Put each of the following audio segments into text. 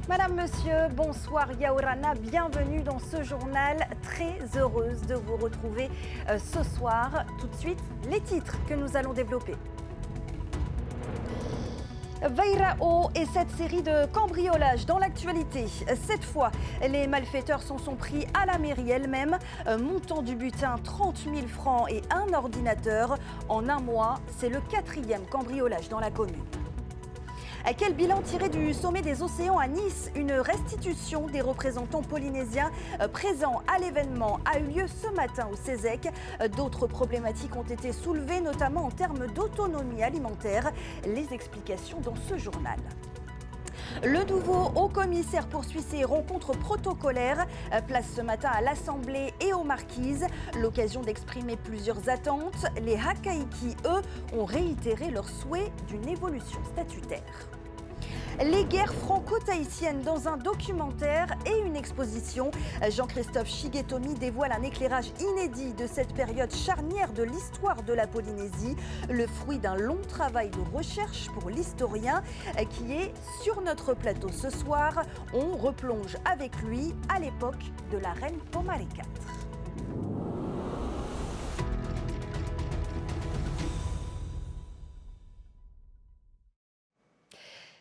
Madame, Monsieur, bonsoir Yaorana, bienvenue dans ce journal. Très heureuse de vous retrouver ce soir. Tout de suite, les titres que nous allons développer. Vairao et cette série de cambriolages dans l'actualité. Cette fois, les malfaiteurs s'en sont pris à la mairie elle-même. Montant du butin, 30 000 francs et un ordinateur. En un mois, c'est le 4e cambriolage dans la commune. Quel bilan tiré du sommet des océans à Nice? Une restitution des représentants polynésiens présents à l'événement a eu lieu ce matin au CESEC. D'autres problématiques ont été soulevées, notamment en termes d'autonomie alimentaire. Les explications dans ce journal. Le nouveau haut-commissaire poursuit ses rencontres protocolaires. Place ce matin à l'Assemblée et aux Marquises. L'occasion d'exprimer plusieurs attentes. Les Hakaiki, eux, ont réitéré leur souhait d'une évolution statutaire. Les guerres franco-tahitiennes dans un documentaire et une exposition. Jean-Christophe Shigetomi dévoile un éclairage inédit de cette période charnière de l'histoire de la Polynésie, le fruit d'un long travail de recherche pour l'historien qui est sur notre plateau ce soir. On replonge avec lui à l'époque de la reine Pomare IV.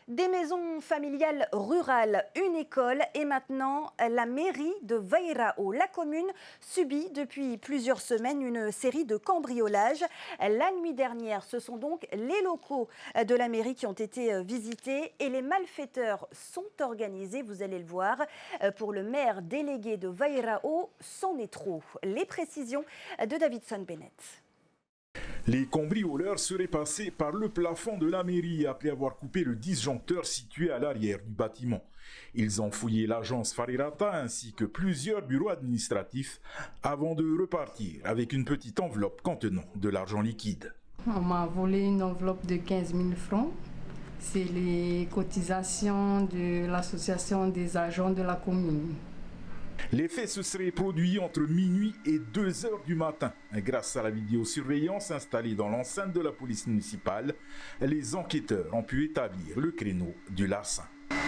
Des maisons familiales rurales, une école et maintenant la mairie de Vairao. La commune subit depuis plusieurs semaines une série de cambriolages. La nuit dernière, ce sont donc les locaux de la mairie qui ont été visités et les malfaiteurs sont organisés, vous allez le voir. Pour le maire délégué de Vairao, c'en est trop. Les précisions de Davidson Bennett. Les cambrioleurs seraient passés par le plafond de la mairie après avoir coupé le disjoncteur situé à l'arrière du bâtiment. Ils ont fouillé l'agence Farirata ainsi que plusieurs bureaux administratifs avant de repartir avec une petite enveloppe contenant de l'argent liquide. On m'a volé une enveloppe de 15 000 francs. C'est les cotisations de l'association des agents de la commune. Les faits se seraient produits entre minuit et 2 heures du matin. Grâce à la vidéosurveillance installée dans l'enceinte de la police municipale, les enquêteurs ont pu établir le créneau du larcin.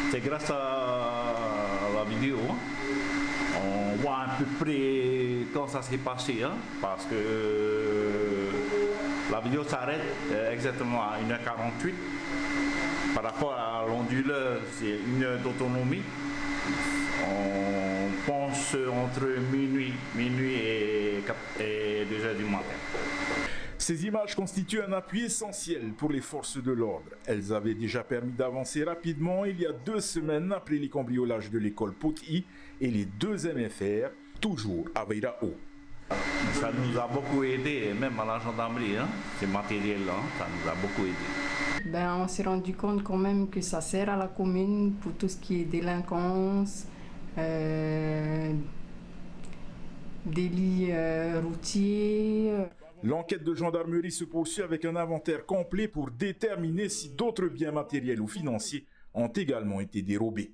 C'est grâce à la vidéo, on voit à peu près quand ça s'est passé, parce que la vidéo s'arrête exactement à 1h48. Par rapport à l'onduleur, c'est 1 heure d'autonomie. On pense entre minuit et 2 heures du matin. Ces images constituent un appui essentiel pour les forces de l'ordre. Elles avaient déjà permis d'avancer rapidement il y a 2 semaines après les cambriolages de l'école Poti et les 2 MFR, toujours à Vairao. Ça nous a beaucoup aidé, même à la gendarmerie, ces matériels-là, ça nous a beaucoup aidé. On s'est rendu compte quand même que ça sert à la commune pour tout ce qui est délinquance, délits routiers. L'enquête de gendarmerie se poursuit avec un inventaire complet pour déterminer si d'autres biens matériels ou financiers ont également été dérobés.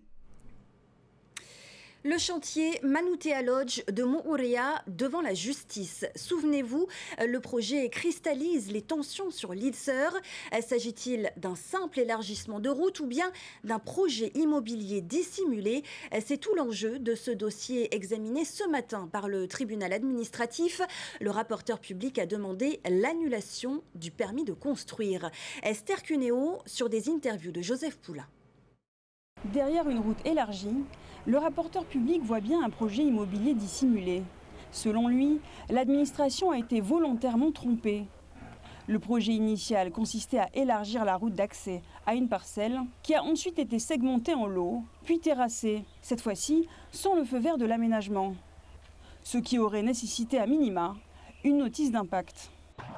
Le chantier Manutea Lodge de Moorea devant la justice. Souvenez-vous, le projet cristallise les tensions sur l'île Sœur. S'agit-il d'un simple élargissement de route ou bien d'un projet immobilier dissimulé? C'est tout l'enjeu de ce dossier examiné ce matin par le tribunal administratif. Le rapporteur public a demandé l'annulation du permis de construire. Esther Cuneo sur des interviews de Joseph Poulain. Derrière une route élargie, le rapporteur public voit bien un projet immobilier dissimulé. Selon lui, l'administration a été volontairement trompée. Le projet initial consistait à élargir la route d'accès à une parcelle qui a ensuite été segmentée en lots, puis terrassée, cette fois-ci sans le feu vert de l'aménagement. Ce qui aurait nécessité à minima une notice d'impact.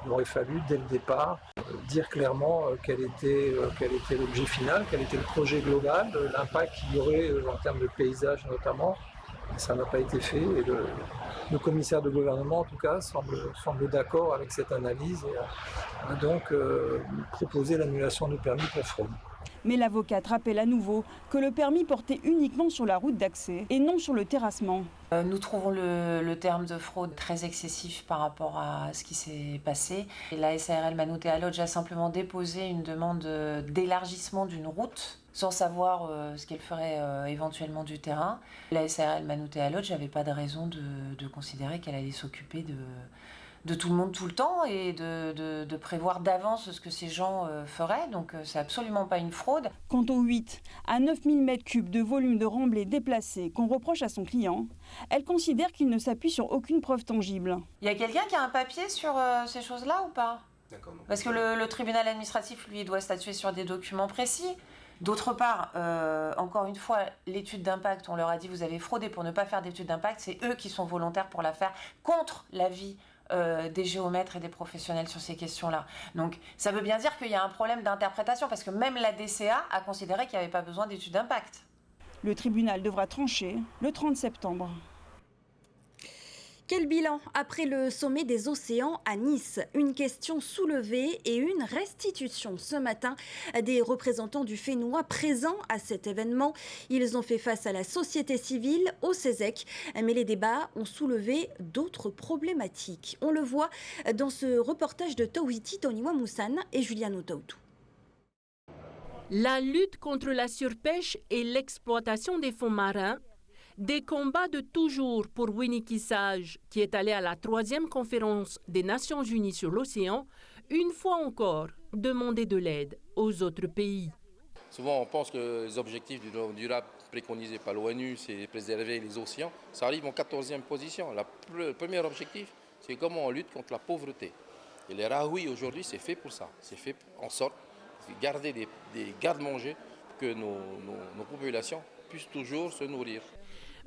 Il aurait fallu, dès le départ, dire clairement quel était l'objet final, quel était le projet global, l'impact qu'il y aurait en termes de paysage notamment. Ça n'a pas été fait et le commissaire de gouvernement, en tout cas, semble d'accord avec cette analyse et a donc proposé l'annulation du permis pour fraude. Mais l'avocate rappelle à nouveau que le permis portait uniquement sur la route d'accès et non sur le terrassement. Nous trouvons le terme de fraude très excessif par rapport à ce qui s'est passé. Et la SARL Manutea Lodge a simplement déposé une demande d'élargissement d'une route sans savoir ce qu'elle ferait éventuellement du terrain. La SARL Manouté à l'autre, j'avais pas de raison de considérer qu'elle allait s'occuper de tout le monde tout le temps et de prévoir d'avance ce que ces gens feraient. Donc c'est absolument pas une fraude. Quant aux 8 à 9 000 m3 de volume de remblai déplacé qu'on reproche à son client, elle considère qu'il ne s'appuie sur aucune preuve tangible. Il y a quelqu'un qui a un papier sur ces choses-là ou pas ? Parce que le tribunal administratif, lui, doit statuer sur des documents précis. D'autre part, encore une fois, l'étude d'impact, on leur a dit vous avez fraudé pour ne pas faire d'étude d'impact, c'est eux qui sont volontaires pour la faire contre l'avis des géomètres et des professionnels sur ces questions-là. Donc ça veut bien dire qu'il y a un problème d'interprétation, parce que même la DCA a considéré qu'il n'y avait pas besoin d'étude d'impact. Le tribunal devra trancher le 30 septembre. Quel bilan après le sommet des océans à Nice? Une question soulevée et une restitution ce matin des représentants du Fénois présents à cet événement. Ils ont fait face à la société civile, au CESEC, mais les débats ont soulevé d'autres problématiques. On le voit dans ce reportage de Tawhiti Toniwa Moussane et Juliano Tautou. La lutte contre la surpêche et l'exploitation des fonds marins. Des combats de toujours pour Winnie Sage, qui est allé à la 3e conférence des Nations Unies sur l'océan, une fois encore demander de l'aide aux autres pays. Souvent, on pense que les objectifs du développement durable préconisés par l'ONU, c'est préserver les océans. Ça arrive en 14e position. Le premier objectif, c'est comment on lutte contre la pauvreté. Et les Rahui, aujourd'hui, c'est fait pour ça. C'est fait en sorte de garder des garde-manger pour que nos populations puissent toujours se nourrir.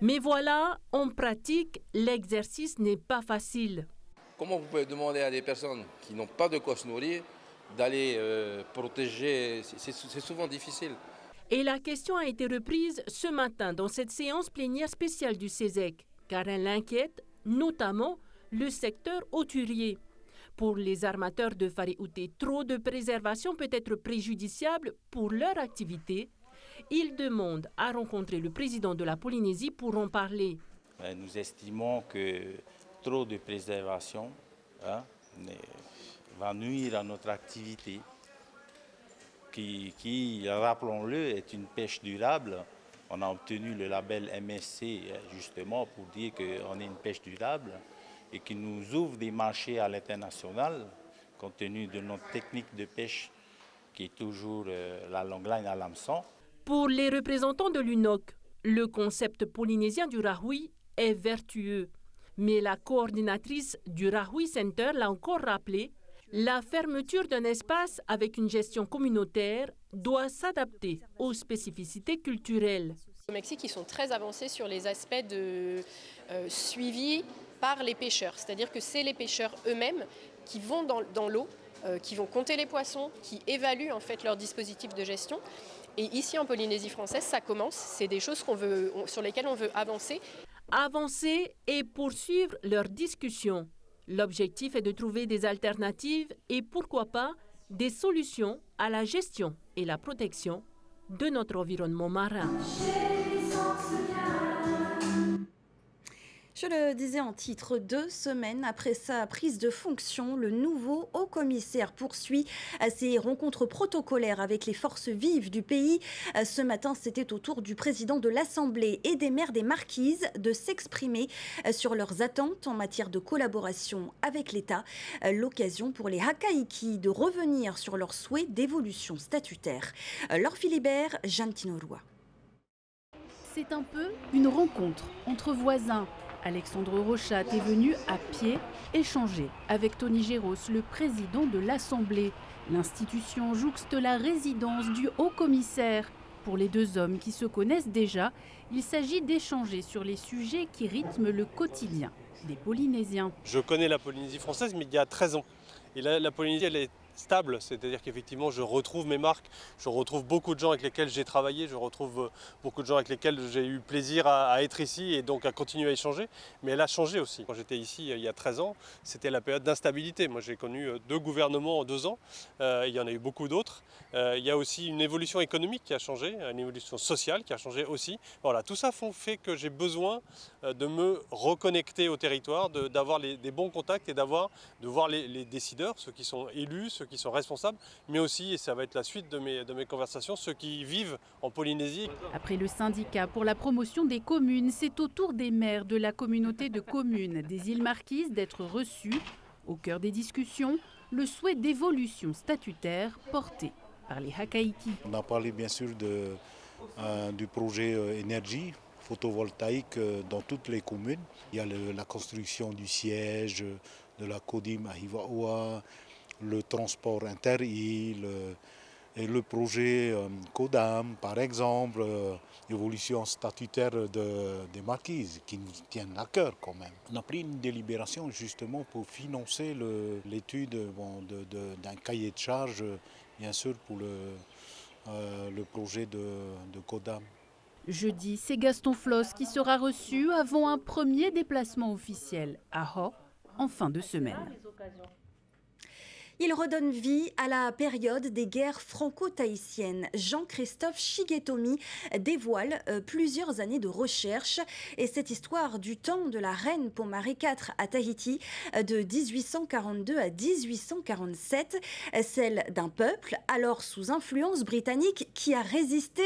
Mais voilà, en pratique, l'exercice n'est pas facile. Comment vous pouvez demander à des personnes qui n'ont pas de quoi se nourrir d'aller protéger? C'est souvent difficile. Et la question a été reprise ce matin dans cette séance plénière spéciale du CESEC, car elle inquiète notamment le secteur hauturier. Pour les armateurs de Fari-Outé, trop de préservation peut être préjudiciable pour leur activité. Ils demandent à rencontrer le président de la Polynésie pour en parler. Nous estimons que trop de préservation va nuire à notre activité, qui, rappelons-le, est une pêche durable. On a obtenu le label MSC justement pour dire qu'on est une pêche durable et qui nous ouvre des marchés à l'international, compte tenu de notre technique de pêche qui est toujours la longline à l'hameçon. Pour les représentants de l'UNOC, le concept polynésien du Rahui est vertueux. Mais la coordinatrice du Rahui Center l'a encore rappelé, la fermeture d'un espace avec une gestion communautaire doit s'adapter aux spécificités culturelles. Au Mexique, ils sont très avancés sur les aspects de suivi par les pêcheurs. C'est-à-dire que c'est les pêcheurs eux-mêmes qui vont dans l'eau, qui vont compter les poissons, qui évaluent en fait leur dispositif de gestion. Et ici, en Polynésie française, ça commence. C'est des choses sur lesquelles on veut avancer. Avancer et poursuivre leur discussion. L'objectif est de trouver des alternatives et pourquoi pas des solutions à la gestion et la protection de notre environnement marin. Je le disais en titre, 2 semaines après sa prise de fonction, le nouveau haut-commissaire poursuit ses rencontres protocolaires avec les forces vives du pays. Ce matin, c'était au tour du président de l'Assemblée et des maires des Marquises de s'exprimer sur leurs attentes en matière de collaboration avec l'État. L'occasion pour les Hakaiki de revenir sur leurs souhaits d'évolution statutaire. Laure Philibert, Jeanne Tinoroa. C'est un peu une rencontre entre voisins. Alexandre Rochat est venu à pied échanger avec Tony Géros, le président de l'Assemblée. L'institution jouxte la résidence du haut-commissaire. Pour les deux hommes qui se connaissent déjà, il s'agit d'échanger sur les sujets qui rythment le quotidien des Polynésiens. Je connais la Polynésie française, mais il y a 13 ans. Et là, la Polynésie, elle est stable, c'est-à-dire qu'effectivement je retrouve mes marques, je retrouve beaucoup de gens avec lesquels j'ai travaillé, je retrouve beaucoup de gens avec lesquels j'ai eu plaisir à être ici et donc à continuer à échanger, mais elle a changé aussi. Quand j'étais ici il y a 13 ans, c'était la période d'instabilité. Moi j'ai connu 2 gouvernements en 2 ans, il y en a eu beaucoup d'autres. Il y a aussi une évolution économique qui a changé, une évolution sociale qui a changé aussi. Voilà, tout ça fait que j'ai besoin de me reconnecter au territoire, d'avoir des bons contacts et de voir les décideurs, ceux qui sont élus, ceux qui sont responsables, mais aussi, et ça va être la suite de mes conversations, ceux qui vivent en Polynésie. Après le syndicat pour la promotion des communes, c'est au tour des maires de la communauté de communes des îles Marquises d'être reçus. Au cœur des discussions, le souhait d'évolution statutaire porté par les Hakaïti. On a parlé bien sûr du projet énergie photovoltaïque dans toutes les communes. Il y a la construction du siège de la CODIM à Hivaoa, le transport inter-île et le projet CODAM, par exemple, évolution statutaire des Marquises, qui nous tiennent à cœur quand même. On a pris une délibération justement pour financer l'étude d'un cahier de charge, bien sûr, pour le projet de CODAM. Jeudi, c'est Gaston Floss qui sera reçu avant un premier déplacement officiel à Ho en fin de semaine. Il redonne vie à la période des guerres franco-tahitiennes. Jean-Christophe Shigetomi dévoile plusieurs années de recherche et cette histoire du temps de la reine Pomare IV à Tahiti de 1842 à 1847, celle d'un peuple alors sous influence britannique qui a résisté,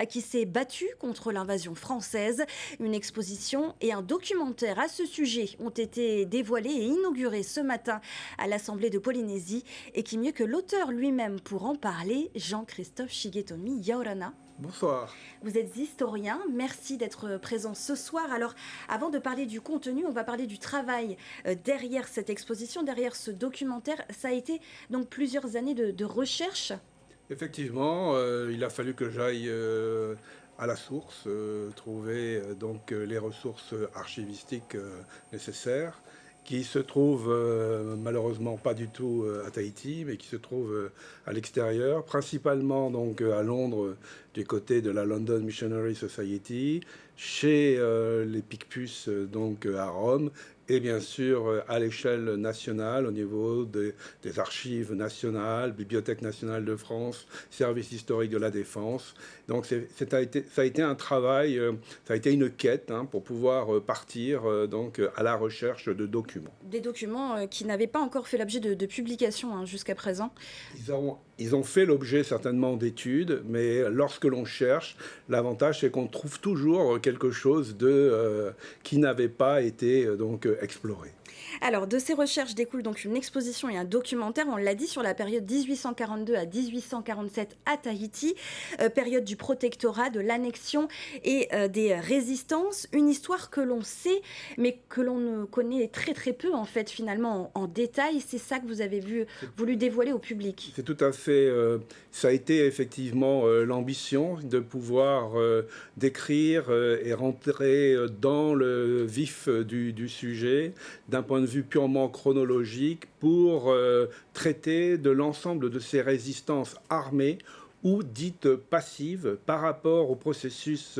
qui s'est battu contre l'invasion française. Une exposition et un documentaire à ce sujet ont été dévoilés et inaugurés ce matin à l'Assemblée de Polynésie. Et qui mieux que l'auteur lui-même pour en parler, Jean-Christophe Shigetomi. Yaorana. Bonsoir. Vous êtes historien, merci d'être présent ce soir. Alors, avant de parler du contenu, on va parler du travail derrière cette exposition, derrière ce documentaire. Ça a été donc plusieurs années de recherche. Effectivement, il a fallu que j'aille à la source, trouver donc les ressources archivistiques nécessaires, qui se trouve malheureusement pas du tout à Tahiti, mais qui se trouve à l'extérieur, principalement donc à Londres, du côté de la London Missionary Society, chez les Picpus donc à Rome, et bien sûr à l'échelle nationale, au niveau des archives nationales, Bibliothèque nationale de France, Service historique de la Défense. Donc ça a été un travail, ça a été une quête pour pouvoir partir donc à la recherche de documents. Des documents qui n'avaient pas encore fait l'objet de publication jusqu'à présent. Ils ont fait l'objet certainement d'études, mais lorsque l'on cherche, l'avantage c'est qu'on trouve toujours quelque chose qui n'avait pas été donc exploré. Alors, de ces recherches découle donc une exposition et un documentaire, on l'a dit, sur la période 1842 à 1847 à Tahiti, période du protectorat, de l'annexion et des résistances. Une histoire que l'on sait, mais que l'on ne connaît très très peu en fait finalement en détail. C'est ça que vous avez voulu dévoiler au public. C'est tout à fait, ça a été effectivement l'ambition de pouvoir décrire et rentrer dans le vif du sujet, d'un point de vue purement chronologique, pour traiter de l'ensemble de ces résistances armées ou dites passives par rapport au processus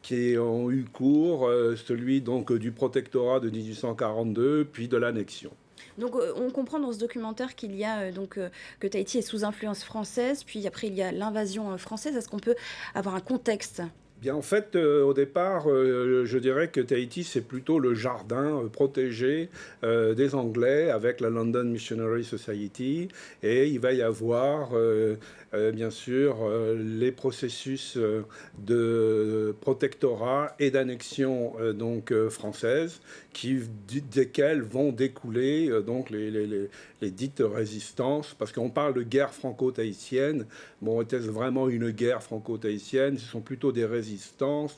qui ont eu cours, celui donc du protectorat de 1842, puis de l'annexion. Donc on comprend dans ce documentaire qu'il y a que Tahiti est sous influence française, puis après il y a l'invasion française. Est-ce qu'on peut avoir un contexte ? Bien, en fait, au départ, je dirais que Tahiti, c'est plutôt le jardin protégé des Anglais avec la London Missionary Society. Et il va y avoir, bien sûr, les processus de protectorat et d'annexion donc française, desquels vont découler donc les dites résistances, parce qu'on parle de guerre franco-tahitienne. Bon, était-ce vraiment une guerre franco-tahitienne ? Ce sont plutôt des résistances,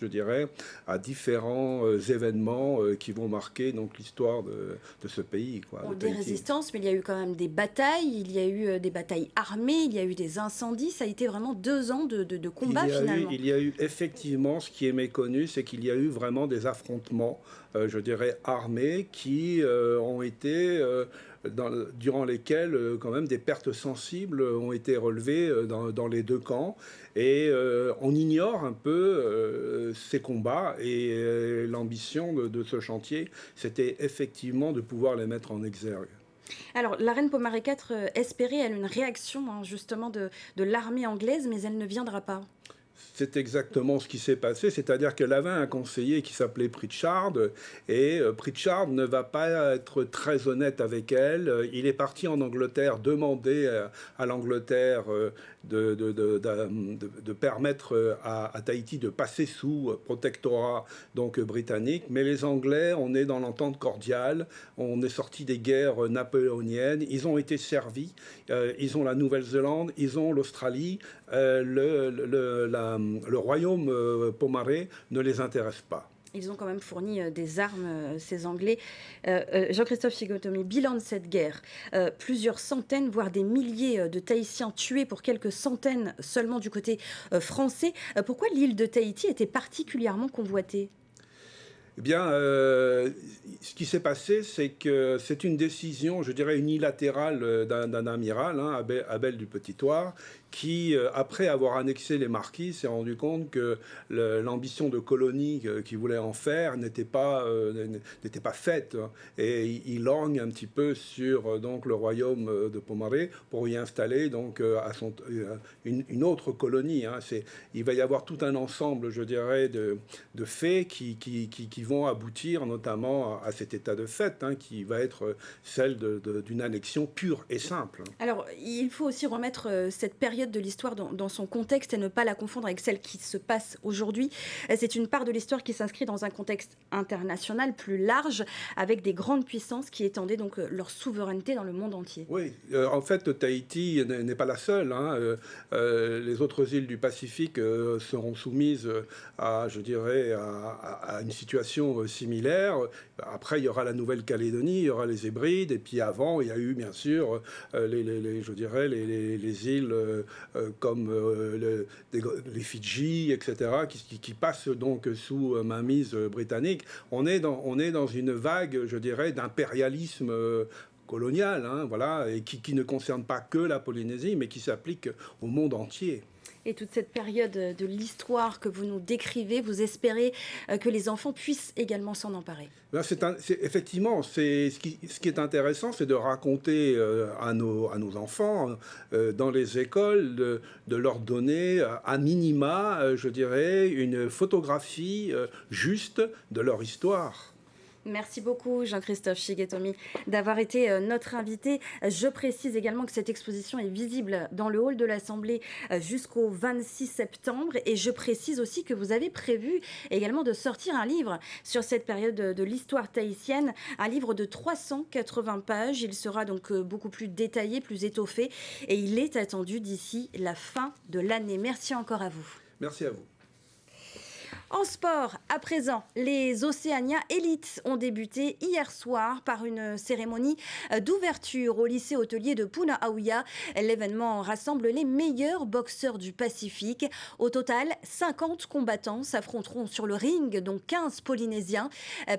je dirais, à différents événements qui vont marquer donc l'histoire de ce pays. Des résistances, mais il y a eu quand même des batailles, il y a eu des batailles armées, il y a eu des incendies. Ça a été vraiment 2 ans de combat finalement. Il y a eu effectivement, ce qui est méconnu, c'est qu'il y a eu vraiment des affrontements, je dirais, armés qui ont été... durant lesquels quand même des pertes sensibles ont été relevées dans les 2 camps. Et on ignore un peu ces combats, et l'ambition de ce chantier, c'était effectivement de pouvoir les mettre en exergue. Alors, la reine Pomare IV espérait, elle, une réaction justement de l'armée anglaise, mais elle ne viendra pas. C'est exactement ce qui s'est passé, c'est-à-dire qu'elle avait un conseiller qui s'appelait Pritchard, et Pritchard ne va pas être très honnête avec elle. Il est parti en Angleterre demander à l'Angleterre de permettre à Tahiti de passer sous protectorat donc britannique, mais les Anglais, on est dans l'entente cordiale, on est sorti des guerres napoléoniennes, ils ont été servis, ils ont la Nouvelle-Zélande, ils ont l'Australie, le royaume Pomaré ne les intéresse pas. Ils ont quand même fourni des armes, ces Anglais. Jean-Christophe Shigotomi, bilan de cette guerre. Plusieurs centaines, voire des milliers de Tahitiens tués pour quelques centaines seulement du côté français. Pourquoi l'île de Tahiti était particulièrement convoitée ? Eh bien, ce qui s'est passé, c'est que c'est une décision, je dirais, unilatérale d'un amiral, hein, Abel du Petit-Thouars, qui, après avoir annexé les Marquises, s'est rendu compte que l'ambition de colonie qu'il voulait en faire n'était pas faite. Et il lorgne un petit peu sur donc, le royaume de Pomaré pour y installer donc, une autre colonie. Hein. Il va y avoir tout un ensemble, je dirais, de faits qui vont aboutir notamment à cet état de fait, hein, qui va être celle d'une annexion pure et simple. Alors, il faut aussi remettre cette période de l'histoire dans son contexte et ne pas la confondre avec celle qui se passe aujourd'hui. C'est une part de l'histoire qui s'inscrit dans un contexte international plus large, avec des grandes puissances qui étendaient donc leur souveraineté dans le monde entier. Oui, en fait, Tahiti n'est pas la seule. Hein. Les autres îles du Pacifique seront soumises à, je dirais, à une situation similaire. Après, il y aura la Nouvelle-Calédonie, il y aura les Hébrides, et puis avant, il y a eu bien sûr les îles comme les Fidji, etc., qui passent donc sous mainmise britannique. On est dans une vague, je dirais, d'impérialisme colonial, hein, voilà, et qui ne concerne pas que la Polynésie, mais qui s'applique au monde entier. Et toute cette période de l'histoire que vous nous décrivez, vous espérez que les enfants puissent également s'en emparer. Effectivement, ce qui est intéressant, c'est de raconter à nos enfants, dans les écoles, de leur donner à minima, je dirais, une photographie juste de leur histoire. Merci beaucoup Jean-Christophe Shigotomi d'avoir été notre invité. Je précise également que cette exposition est visible dans le hall de l'Assemblée jusqu'au 26 septembre. Et je précise aussi que vous avez prévu également de sortir un livre sur cette période de l'histoire tahitienne, un livre de 380 pages. Il sera donc beaucoup plus détaillé, plus étoffé et il est attendu d'ici la fin de l'année. Merci encore à vous. Merci à vous. En sport, à présent, les Océania Élites ont débuté hier soir par une cérémonie d'ouverture au lycée hôtelier de Punaauia. L'événement rassemble les meilleurs boxeurs du Pacifique. Au total, 50 combattants s'affronteront sur le ring, dont 15 Polynésiens.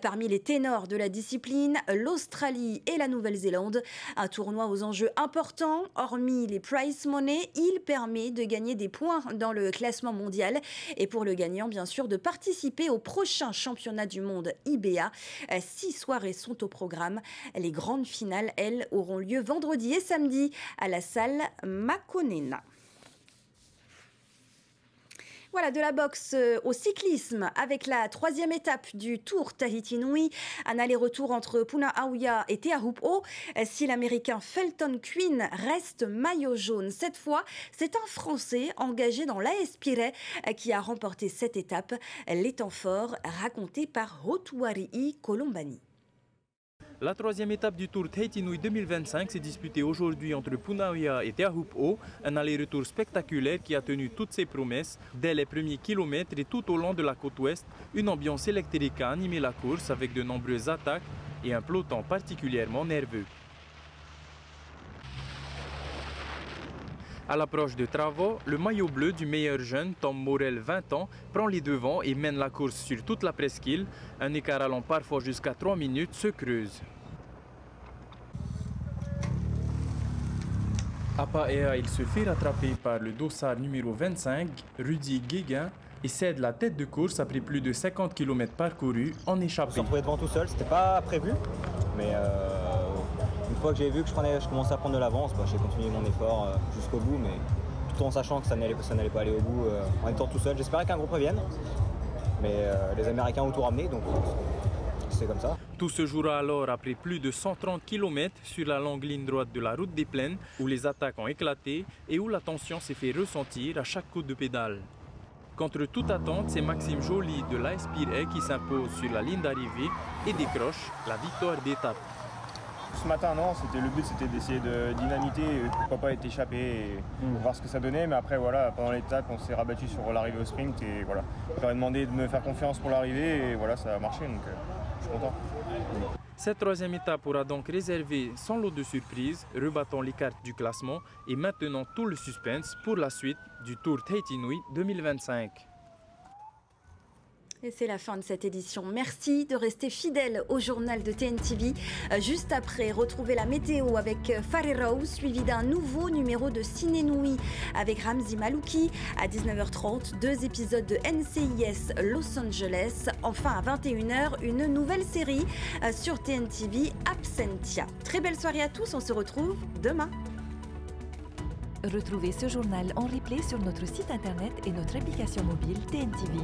Parmi les ténors de la discipline, l'Australie et la Nouvelle-Zélande. Un tournoi aux enjeux importants. Hormis les prize money, il permet de gagner des points dans le classement mondial. Et pour le gagnant, bien sûr, de participer au prochain championnat du monde IBA. 6 soirées sont au programme. Les grandes finales, elles, auront lieu vendredi et samedi à la salle Makonena. Voilà, de la boxe au cyclisme avec la 3e étape du Tour Tahiti Nui. Un aller-retour entre Punaauia et Te Ahupo'o. Si l'Américain Felton Quinn reste maillot jaune cette fois, c'est un Français engagé dans l'AS Pire qui a remporté cette étape. Les temps forts racontés par Hotuarii Kolombani. La 3e étape du Tour Tahiti Nui 2025 s'est disputée aujourd'hui entre Punaauia et Te Ahupo'o, un aller-retour spectaculaire qui a tenu toutes ses promesses. Dès les premiers kilomètres et tout au long de la côte ouest, une ambiance électrique a animé la course avec de nombreuses attaques et un peloton particulièrement nerveux. À l'approche de Travo, le maillot bleu du meilleur jeune, Tom Morel, 20 ans, prend les devants et mène la course sur toute la presqu'île. Un écart allant parfois jusqu'à 3 minutes se creuse. À Paea, il se fait rattraper par le dossard numéro 25, Rudy Guéguin, et cède la tête de course après plus de 50 km parcourus en échappée. Je me suis retrouvé devant tout seul, c'était pas prévu, mais une fois que j'ai vu que je commençais à prendre de l'avance, j'ai continué mon effort jusqu'au bout, mais tout en sachant que ça n'allait pas aller au bout, en étant tout seul. J'espérais qu'un groupe revienne, mais les Américains ont tout ramené, donc c'est comme ça. Tout se jouera alors après plus de 130 km sur la longue ligne droite de la route des plaines, où les attaques ont éclaté et où la tension s'est fait ressentir à chaque coup de pédale. Contre toute attente, c'est Maxime Joly de l'AS Pirée qui s'impose sur la ligne d'arrivée et décroche la victoire d'étape. Ce matin, non, le but c'était d'essayer de dynamiter, pourquoi pas être échappé et voir ce que ça donnait. Mais après, voilà, pendant l'étape, on s'est rabattu sur l'arrivée au sprint et voilà. Je leur ai demandé de me faire confiance pour l'arrivée et voilà, ça a marché, donc je suis content. Cette troisième étape aura donc réservé son lot de surprises, rebattant les cartes du classement et maintenant tout le suspense pour la suite du Tour Tahiti Nui 2025. Et c'est la fin de cette édition. Merci de rester fidèle au journal de TNTV. Juste après, retrouvez la météo avec Farero, suivi d'un nouveau numéro de Ciné Nui avec Ramzi Malouki. À 19h30, 2 épisodes de NCIS Los Angeles. Enfin, à 21h, une nouvelle série sur TNTV, Absentia. Très belle soirée à tous, on se retrouve demain. Retrouvez ce journal en replay sur notre site internet et notre application mobile TNTV.